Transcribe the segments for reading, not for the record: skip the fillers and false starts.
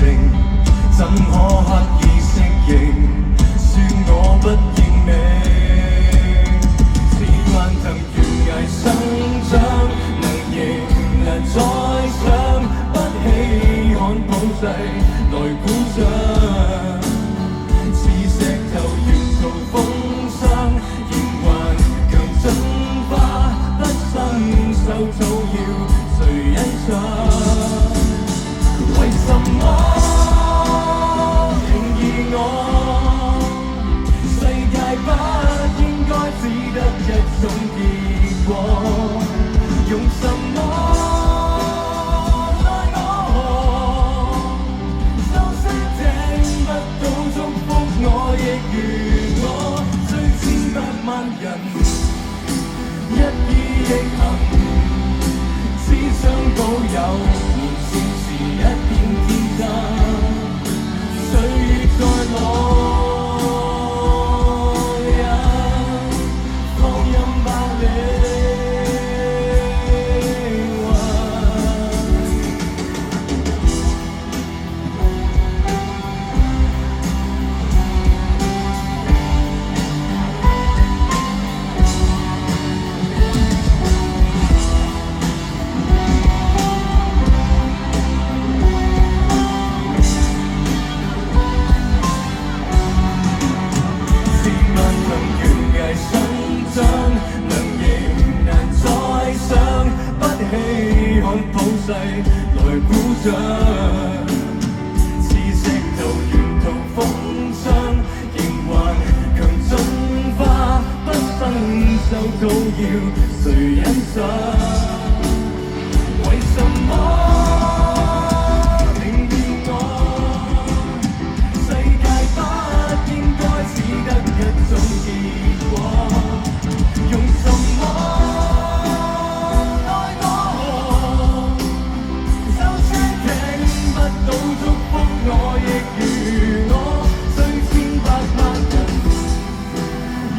情，怎可刻意適應？算我不認命，事關藤懸崖生長，能迎難再想，不稀罕普世來鼓掌。似石頭沿途風霜，仍還強進化，不生鏽早要誰欣賞？為什麼定義我？世界不應該只得一種結果，用什麼愛我？收聲聽不到祝福，我亦如我，雖千百萬人一意亦行，只想保有年少時一片天真，歲月在老。來鼓掌，似石頭沿途風霜，仍還強進化，不生鏽都要誰欣賞？為什麼定義我？世界不應該只得一種結果，用什麼？我亦如我，雖千百萬人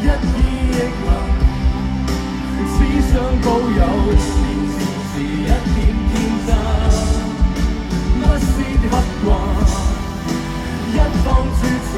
一意亦行，只想保有年少時一片天真，不思刻掛，一方絕塵。